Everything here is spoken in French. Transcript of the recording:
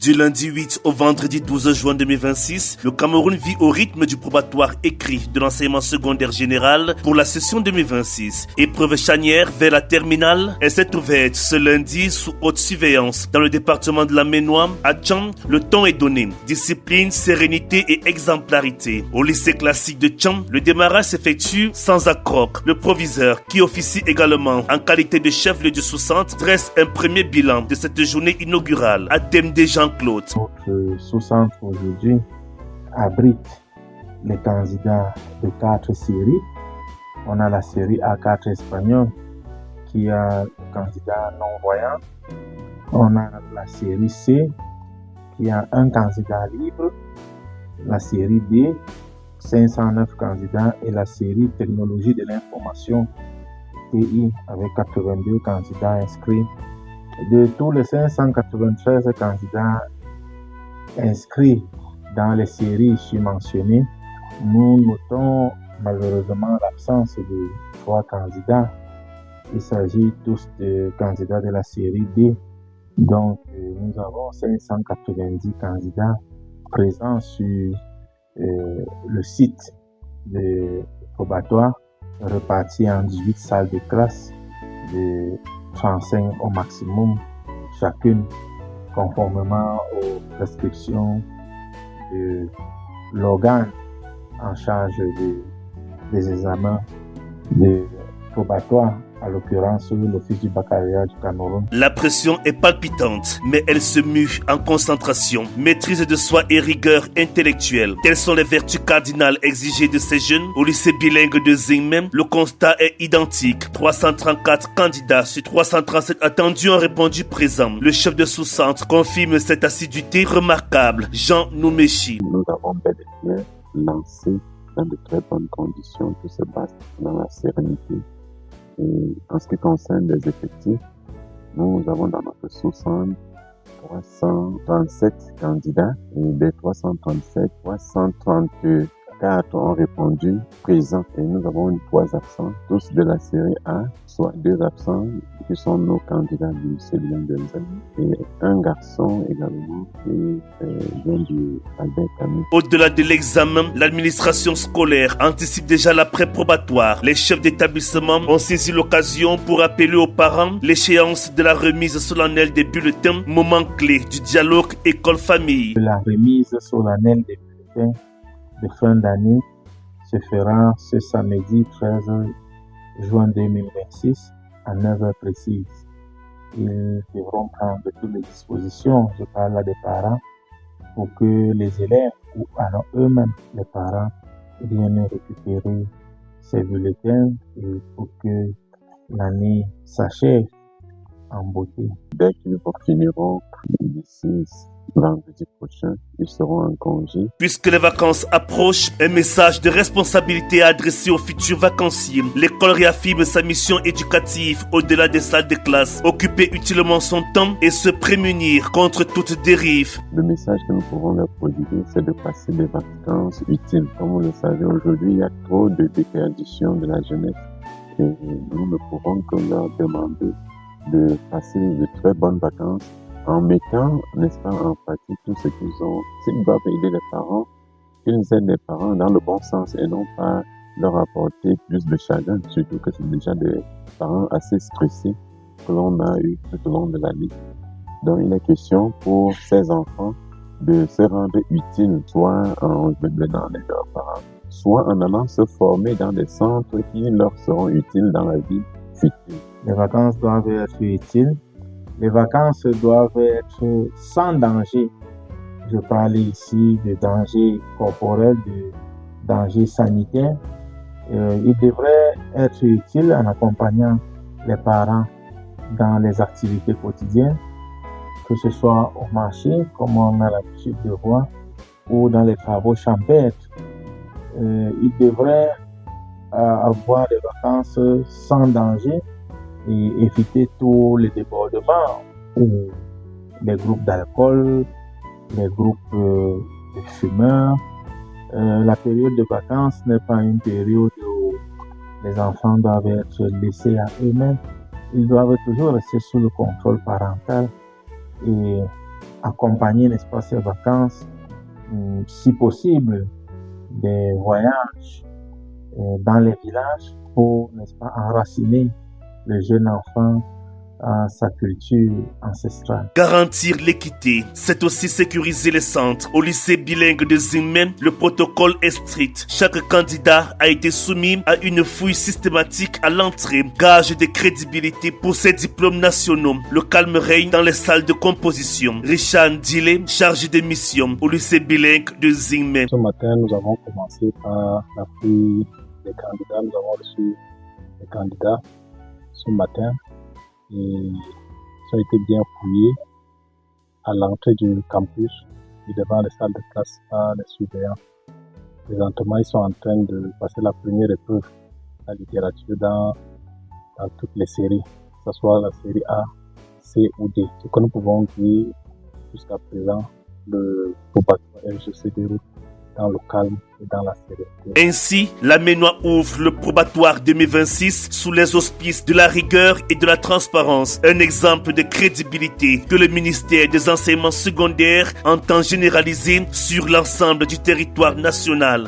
Du lundi 8 au vendredi 12 juin 2026, le Cameroun vit au rythme du probatoire écrit de l'enseignement secondaire général pour la session 2026. Épreuve charnière vers la terminale, elle s'est ouverte ce lundi sous haute surveillance dans le département de la Ménois. À Tcham, le temps est donné. Discipline, sérénité et exemplarité. Au lycée classique de Tcham, le démarrage s'effectue sans accroc. Le proviseur, qui officie également en qualité de chef-lieu du sous-centre, dresse un premier bilan de cette journée inaugurale. À thème des Jean-Claude. Notre sous-centre aujourd'hui abrite les candidats de 4 séries. On a la série A4 espagnole qui a le candidat non-voyant. On a la série C qui a un candidat libre. La série D, 509 candidats, et la série Technologie de l'information TI avec 82 candidats inscrits. De tous les 593 candidats inscrits dans les séries mentionnées, nous notons malheureusement l'absence de 3 candidats. Il s'agit tous de candidats de la série D. Donc, nous avons 590 candidats présents sur le site de probatoire, répartis en 18 salles de classe de 35 au maximum chacune, conformément aux prescriptions de l'organe en charge des examens de probatoire, à l'occurrence l'Office du baccalauréat du Cameroun. La pression est palpitante, mais elle se mue en concentration, maîtrise de soi et rigueur intellectuelle. Telles sont les vertus cardinales exigées de ces jeunes. Au lycée bilingue de Zingmen, le constat est identique. 334 candidats sur 337 attendus ont répondu présent. Le chef de sous-centre confirme cette assiduité remarquable. Jean Noumechi. Nous avons bel et bien lancé dans de très bonnes conditions, tout se passe dans la sérénité. Et en ce qui concerne les effectifs, nous avons dans notre sous-centre 337 candidats, et des 337, 334 ont répondu présents, et nous avons 3 absents, tous de la série A, soit 2 absents qui sont nos candidats du lycée de Zing, et un garçon également qui vient du Albert Camus. Au-delà de l'examen, l'administration scolaire anticipe déjà l'après-probatoire. Les chefs d'établissement ont saisi l'occasion pour appeler aux parents l'échéance de la remise solennelle des bulletins, moment clé du dialogue école-famille. La remise solennelle des bulletins de fin d'année se fera ce samedi 13 juin 2026 à 9h précises. Ils devront prendre toutes les dispositions, je parle là des parents, pour que les élèves ou alors eux-mêmes, les parents, viennent récupérer ces bulletins et pour que l'année s'achève en beauté. Dès qu'ils finiront d'ici vendredi prochain, ils seront en congé. Puisque les vacances approchent, un message de responsabilité adressé aux futurs vacanciers. L'école réaffirme sa mission éducative au-delà des salles de classe, occuper utilement son temps et se prémunir contre toute dérive. Le message que nous pouvons leur prodiguer, c'est de passer des vacances utiles. Comme vous le savez, aujourd'hui, il y a trop de déperdition de la jeunesse et nous ne pouvons que leur demander de passer de très bonnes vacances en mettant, n'est-ce pas, en pratique tout ce qu'ils ont. S'ils doivent aider les parents, qu'ils aident les parents dans le bon sens et non pas leur apporter plus de chagrin, surtout que c'est déjà des parents assez stressés que l'on a eu tout au long de l'année. Donc il est question pour ces enfants de se rendre utiles, soit en menant leurs parents, soit en allant se former dans des centres qui leur seront utiles dans la vie future. Les vacances doivent être utiles. Les vacances doivent être sans danger. Je parle ici de danger corporel, de danger sanitaire. Ils devraient être utiles en accompagnant les parents dans les activités quotidiennes, que ce soit au marché, comme on a l'habitude de voir, ou dans les travaux champêtres. Ils devraient avoir des vacances sans danger et éviter tous les débordements ou les groupes d'alcool, les groupes de fumeurs. La période de vacances n'est pas une période où les enfants doivent être laissés à eux-mêmes. Ils doivent toujours rester sous le contrôle parental et accompagner, n'est-ce pas, ces vacances, si possible, des voyages dans les villages pour, n'est-ce pas, enraciner le jeune enfant à sa culture ancestrale. Garantir l'équité, c'est aussi sécuriser les centres. Au lycée bilingue de Zingmen, le protocole est strict. Chaque candidat a été soumis à une fouille systématique à l'entrée, gage de crédibilité pour ses diplômes nationaux. Le calme règne dans les salles de composition. Richard Dile, chargé de mission au lycée bilingue de Zingmen. Ce matin, nous avons commencé par la fouille des candidats. Nous avons reçu les candidats ce matin. Et ils ont été bien fouillés à l'entrée du campus et devant les salles de classe par les surveillants. Présentement, ils sont en train de passer la première épreuve, la littérature dans toutes les séries, que ce soit la série A, C ou D. Ce que nous pouvons dire jusqu'à présent, le probatoire RG se déroule dans le calme et dans la sérénité. Ainsi, la MENOA ouvre le probatoire 2026 sous les auspices de la rigueur et de la transparence. Un exemple de crédibilité que le ministère des enseignements secondaires entend généraliser sur l'ensemble du territoire national.